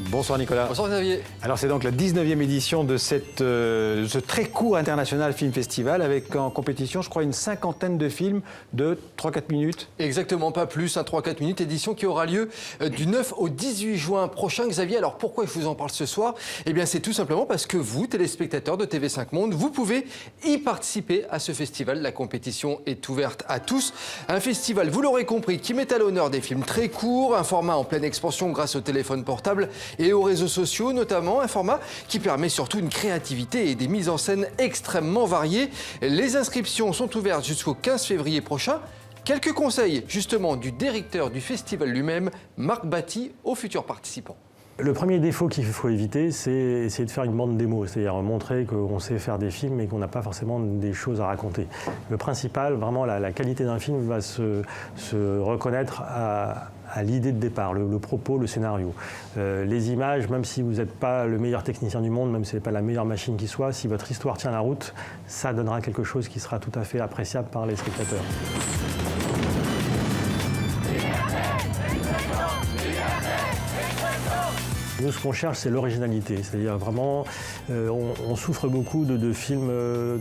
Bonsoir Nicolas. Bonsoir Xavier. Alors c'est donc la 19e édition de ce très court International Film Festival avec en compétition, je crois, une cinquantaine de films de 3-4 minutes. Exactement, pas plus, 3-4 minutes. Édition qui aura lieu du 9 au 18 juin prochain. Xavier, alors pourquoi je vous en parle ce soir? Eh bien c'est tout simplement parce que vous, téléspectateurs de TV5 Monde, vous pouvez y participer à ce festival. La compétition est ouverte à tous. Un festival, vous l'aurez compris, qui met à l'honneur des films très courts, un format en pleine expansion grâce au téléphone portable et aux réseaux sociaux notamment, un format qui permet surtout une créativité et des mises en scène extrêmement variées. Les inscriptions sont ouvertes jusqu'au 15 février prochain. Quelques conseils justement du directeur du festival lui-même, Marc Batty, aux futurs participants. Le premier défaut qu'il faut éviter, c'est essayer de faire une bande démo, c'est-à-dire montrer qu'on sait faire des films et qu'on n'a pas forcément des choses à raconter. Le principal, vraiment la qualité d'un film va se reconnaître à l'idée de départ, le propos, le scénario. Les images, même si vous n'êtes pas le meilleur technicien du monde, même si ce n'est pas la meilleure machine qui soit, si votre histoire tient la route, ça donnera quelque chose qui sera tout à fait appréciable par les spectateurs. Nous, ce qu'on cherche, c'est l'originalité. C'est-à-dire vraiment, on souffre beaucoup de films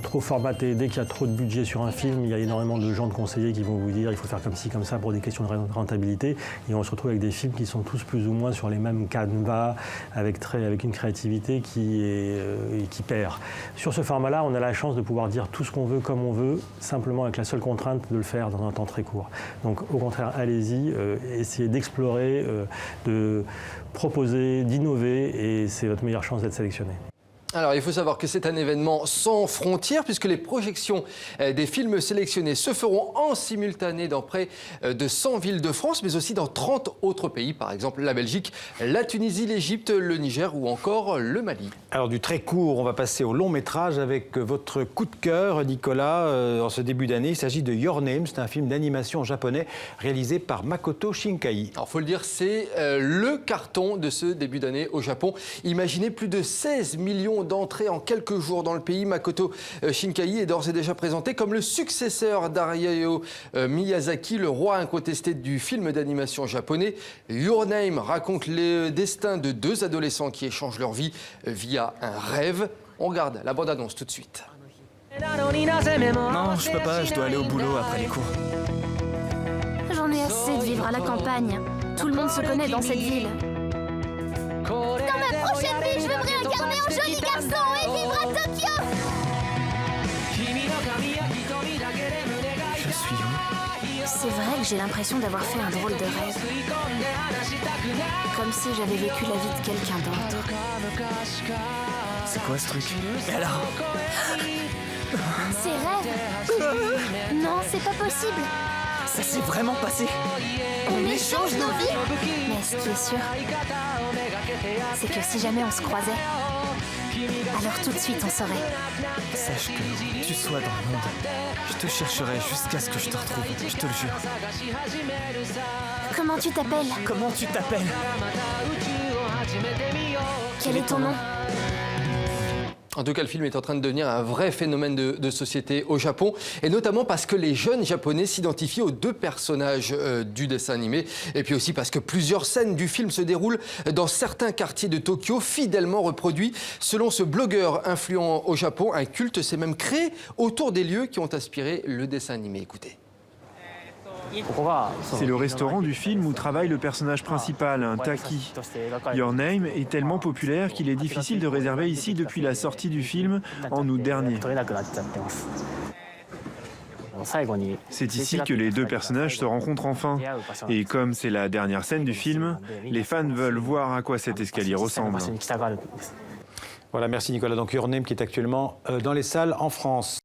trop formatés. Dès qu'il y a trop de budget sur un film, il y a énormément de gens de conseillers qui vont vous dire il faut faire comme ci, comme ça pour des questions de rentabilité. Et on se retrouve avec des films qui sont tous plus ou moins sur les mêmes canevas, avec une créativité qui perd. Sur ce format-là, on a la chance de pouvoir dire tout ce qu'on veut comme on veut, simplement avec la seule contrainte de le faire dans un temps très court. Donc au contraire, allez-y, essayez d'explorer, de proposer, d'innover, et c'est votre meilleure chance d'être sélectionné. Alors, il faut savoir que c'est un événement sans frontières puisque les projections des films sélectionnés se feront en simultané dans près de 100 villes de France, mais aussi dans 30 autres pays, par exemple la Belgique, la Tunisie, l'Égypte, le Niger ou encore le Mali. Alors du très court, on va passer au long métrage avec votre coup de cœur, Nicolas, en ce début d'année. Il s'agit de Your Name, c'est un film d'animation japonais réalisé par Makoto Shinkai. Alors, faut le dire, c'est le carton de ce début d'année au Japon. Imaginez plus de 16 millions d'entrées en quelques jours dans le pays. Makoto Shinkai est d'ores et déjà présenté comme le successeur d'Hayao Miyazaki, le roi incontesté du film d'animation japonais. Your Name raconte le destin de deux adolescents qui échangent leur vie via un rêve. On regarde la bande-annonce tout de suite. Non, je peux pas, je dois aller au boulot après les cours. J'en ai assez de vivre à la campagne. Tout le monde se connaît dans cette ville. Dans ma prochaine vie, je veux me réincarner en joli garçon et vivre à Tokyo. Je suis où? C'est vrai que j'ai l'impression d'avoir fait un drôle de rêve. Comme si j'avais vécu la vie de quelqu'un d'autre. C'est quoi ce truc? Mais alors? Ces rêves? Non, c'est pas possible. Ça s'est vraiment passé? On échange nos vies. Mais ce qui est sûr, c'est que si jamais on se croisait, alors tout de suite on saurait. Sache que où tu sois dans le monde, je te chercherai jusqu'à ce que je te retrouve, je te le jure. Comment tu t'appelles? Comment tu t'appelles? Quel est ton nom? En tout cas, le film est en train de devenir un vrai phénomène de société au Japon, et notamment parce que les jeunes japonais s'identifient aux deux personnages du dessin animé, et puis aussi parce que plusieurs scènes du film se déroulent dans certains quartiers de Tokyo, fidèlement reproduits. Selon ce blogueur influent au Japon, un culte s'est même créé autour des lieux qui ont inspiré le dessin animé. Écoutez. C'est le restaurant du film où travaille le personnage principal, un Taki. Your Name est tellement populaire qu'il est difficile de réserver ici depuis la sortie du film en août dernier. C'est ici que les deux personnages se rencontrent enfin. Et comme c'est la dernière scène du film, les fans veulent voir à quoi cet escalier ressemble. Voilà, merci Nicolas. Donc Your Name qui est actuellement dans les salles en France.